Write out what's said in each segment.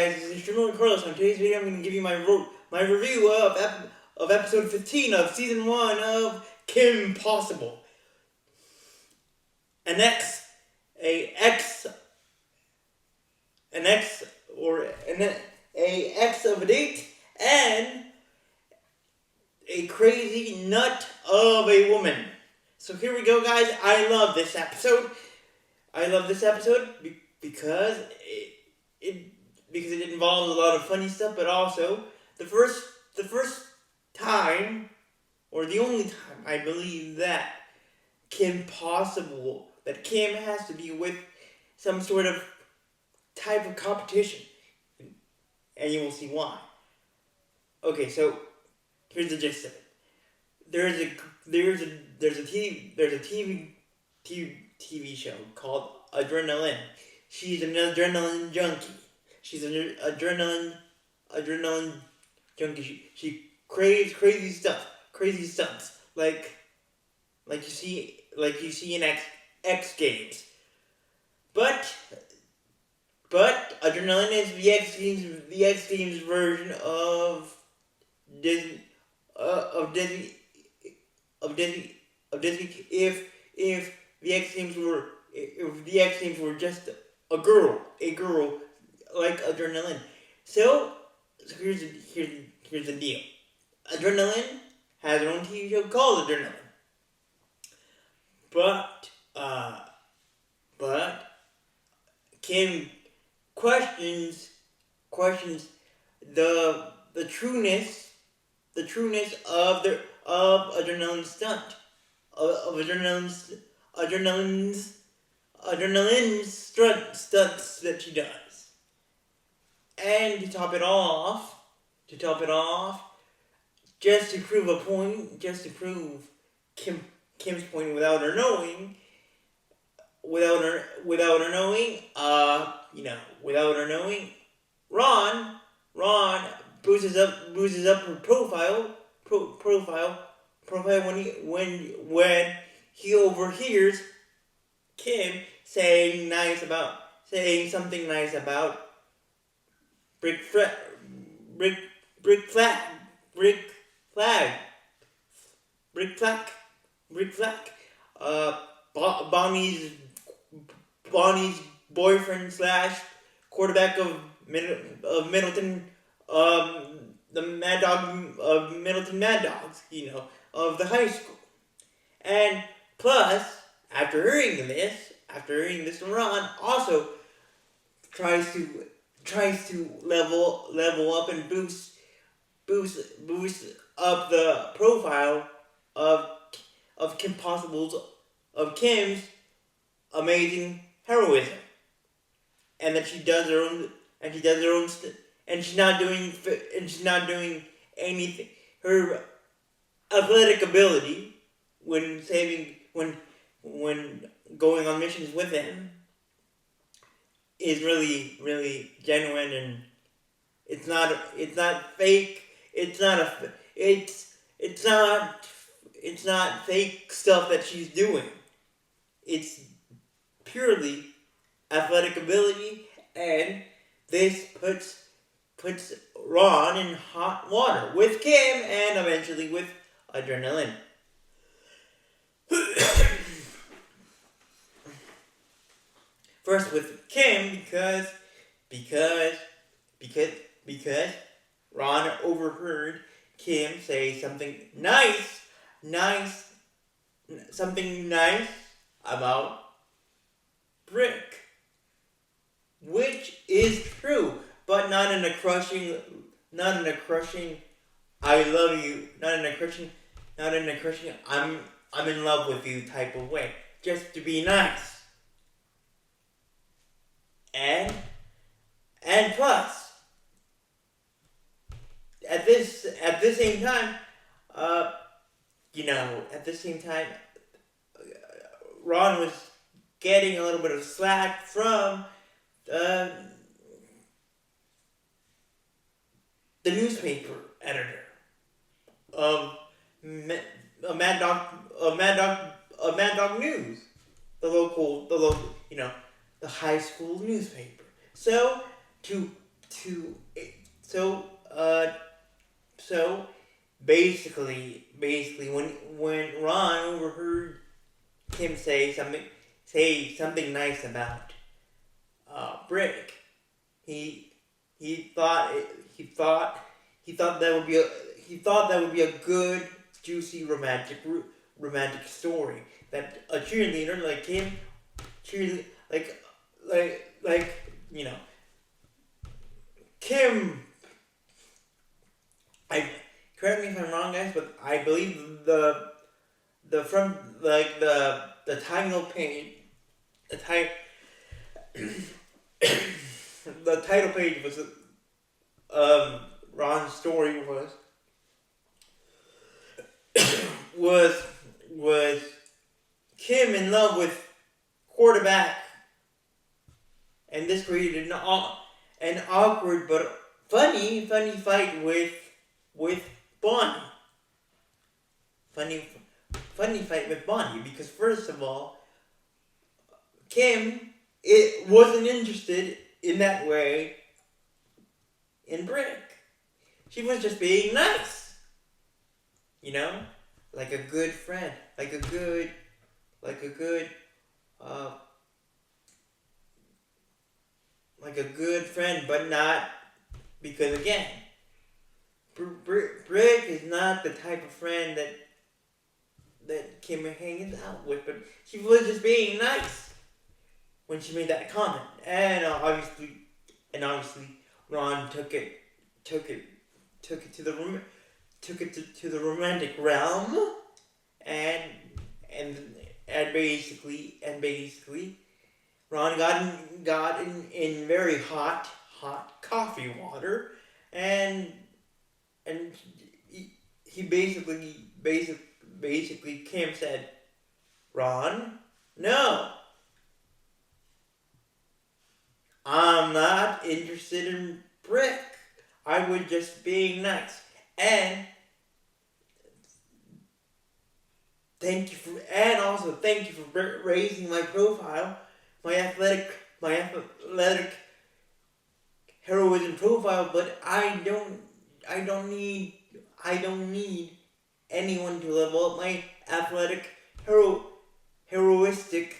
Guys, this is Jamal Carlos. On today's video, I'm going to give you my review of episode 15 of season 1 of Kim Possible. An ex of a date and a crazy nut of a woman. So here we go, guys. I love this episode. Because it involves a lot of funny stuff, but also the first time, or the only time, I believe that Kim has to be with some sort of type of competition, and you will see why. Okay, so here's the gist of it. There's a TV show called Adrenaline. She's an adrenaline junkie. She's an adrenaline junkie. She craves crazy stunts, like you see in X Games. But Adrenaline is the X Games version of Disney. If the X Games were just a girl like Adrenaline. So here's the deal. Adrenaline has her own TV show called Adrenaline. But Kim questions the trueness of Adrenaline's stunt, of Adrenaline's stunts that she does. And to top it off, just to prove Kim's point without her knowing, Ron boozes up her profile when he overhears Kim saying something nice about Brick Flag, Bonnie's boyfriend / quarterback of Middleton, the Mad Dog of Middleton Mad Dogs, of the high school. And plus, after hearing this, Ron also tries to level up and boost up the profile of Kim's amazing heroism, and that she's not doing anything. Her athletic ability when going on missions with him is really, really genuine, and it's not fake. It's not fake stuff that she's doing. It's purely athletic ability, and this puts Ron in hot water with Kim and eventually with Adrenaline. First with Kim because Ron overheard Kim say something nice about Brick, which is true, but not in a crushing I love you, not in a crushing I'm in love with you type of way, just to be nice. And plus, at this same time, Ron was getting a little bit of slack from the newspaper editor of Mad Dog News, the local, the high school newspaper. So to to so so basically when Ron overheard Kim say something nice about Brick, he he thought he thought that would be a good juicy romantic story that a cheerleader like him cheerleader like you know Kim. I correct me if I'm wrong, guys, but I believe the front the title page the title the title page was Ron's story was was Kim in love with quarterback, and this created an awkward but funny fight with Bonnie. Funny fight with Bonnie because first of all, Kim it wasn't interested in that way in Brick. She was just being nice, you know, like a good friend, like a good uh, like a good friend, but not because again, Brick is not the type of friend that Kim hangs out with, but she was just being nice when she made that comment, and obviously Ron took it to the to the romantic realm, and and basically Ron got in very hot coffee water, and he basically Kim said, Ron, no, I'm not interested in Brick. I was just being nice. And also thank you for raising my profile, my athletic heroism profile, but I don't need anyone to level up my athletic heroistic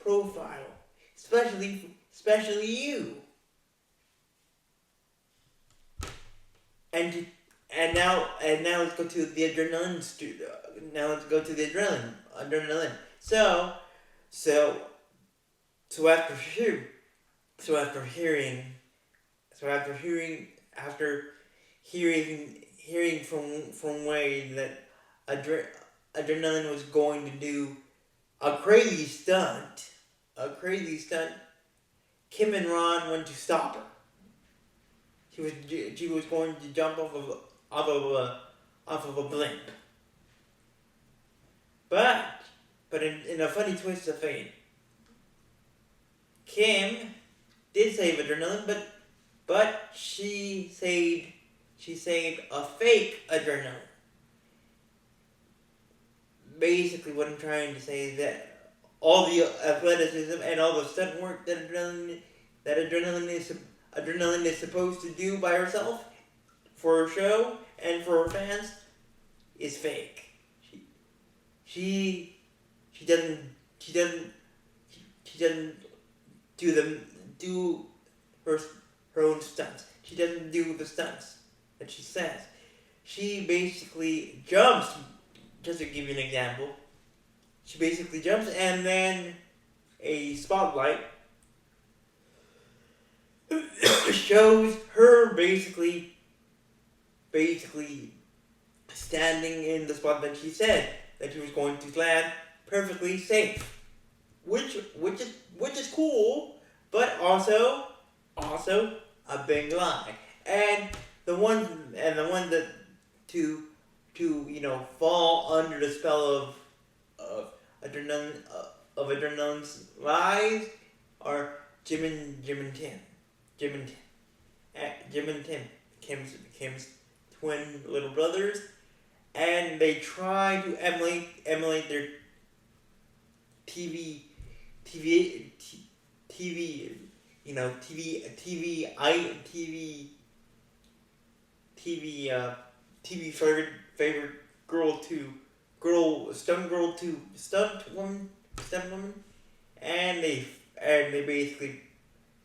profile, especially you. And now let's go to the adrenaline. Now let's go to the adrenaline. So after hearing from Wade that adrenaline was going to do a crazy stunt, Kim and Ron went to stop her. She was going to jump off of a blimp. But in a funny twist of fate, Kim did save adrenaline, but she saved a fake adrenaline. Basically, what I'm trying to say is that all the athleticism and all the stunt work that adrenaline is supposed to do by herself for her show and for her fans is fake. She doesn't do her own stunts. She doesn't do the stunts that she says. She basically jumps. Just to give you an example, she basically jumps and then a spotlight shows her basically standing in the spot that she said that she was going to land perfectly safe, which is cool, but also a big lie. And the one that to fall under the spell of adrenaline's lies are Jim and Tim. Jim and Tim, Kim's twin little brothers, and they try to emulate their TV TV, TV favorite girl to stunt woman, and they basically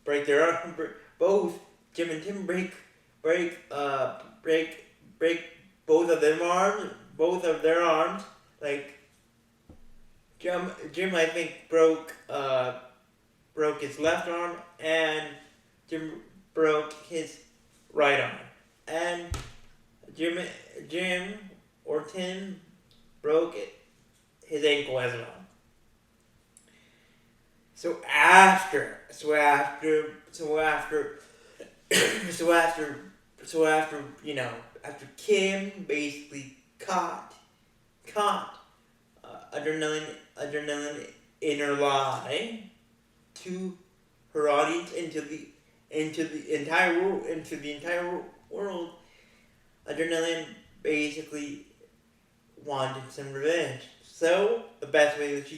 break their arm. Both Jim and Tim break break break both of their arms. Like Jim I think broke his left arm, and Jim broke his right arm, and Jim or Tim broke his ankle as well. So after so after so after so after after Kim basically caught adrenaline in her lie to her audience, into the entire world. Adrenaline basically wanted some revenge. So the best way that she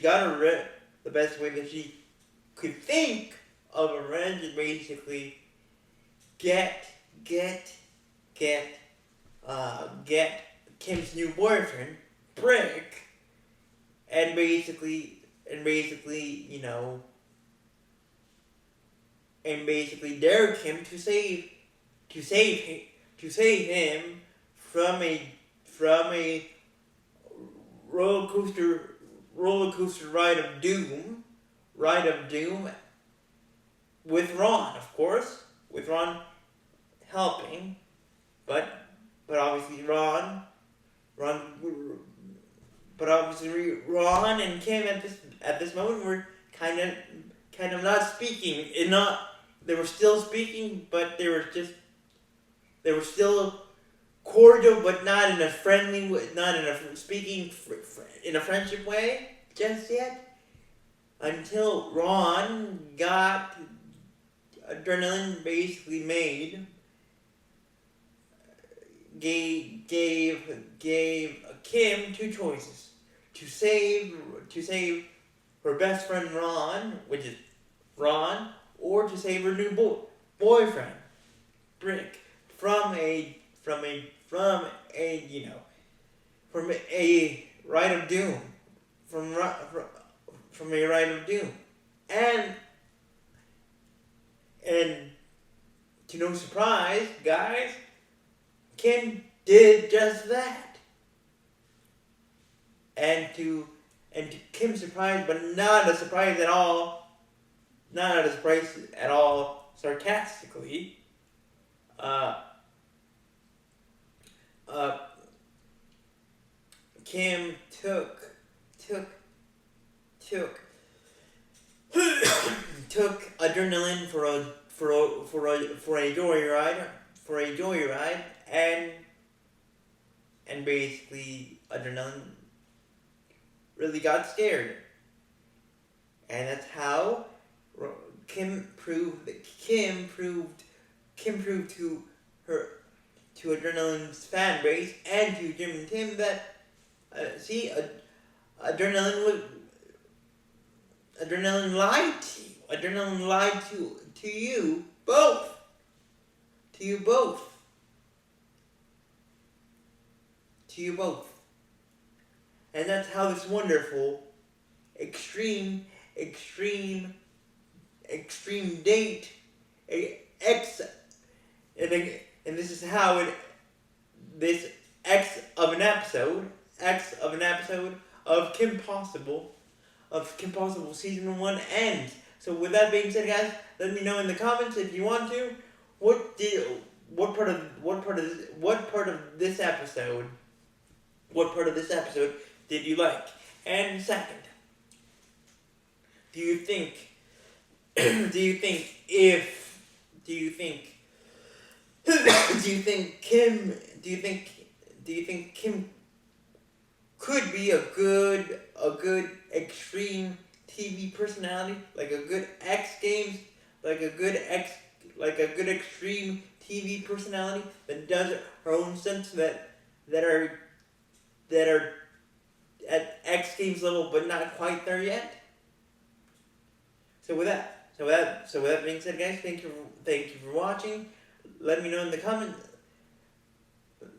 could think of a revenge is basically get Kim's new boyfriend, Brick, and basically dare Kim to save him from a roller coaster ride of doom with Ron, of course, with Ron helping, but obviously Ron and Kim at this moment were kind of not speaking. They were still speaking, but they were still cordial, but not in a friendly way, not in a speaking in a friendship way just yet, until Ron got adrenaline basically gave Kim two choices: to save her best friend Ron, which is Ron, or to save her new boyfriend Brick from a ride of doom, from a ride of doom, and to no surprise, guys, Kim did just that. And to Kim's surprise, but not a surprise at all, sarcastically, Kim took adrenaline for a joyride, and basically adrenaline really got scared, and that's how Kim proved to Adrenaline's fan base and to Jim and Tim that Adrenaline lied to you. Adrenaline lied to you both. To you both. And that's how this wonderful, extreme date, and this is how this X of an episode of Kim Possible season 1 ends. So with that being said, guys, let me know in the comments if you want to, what part of this episode did you like? And second, do you think Kim could be a good extreme TV personality, like a good X Games, like a good extreme TV personality that does her own stunts that are at X Games level but not quite there yet? So with that, with that being said, guys, thank you for watching. Let me know in the comments.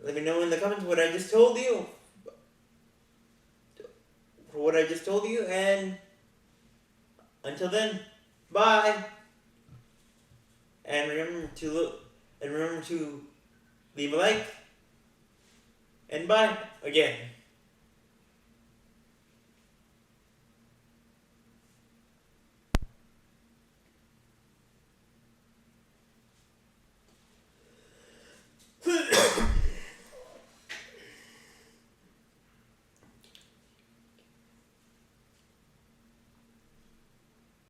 Let me know in the comments what I just told you. For what I just told you, and until then, bye. And remember to leave a like, and bye again.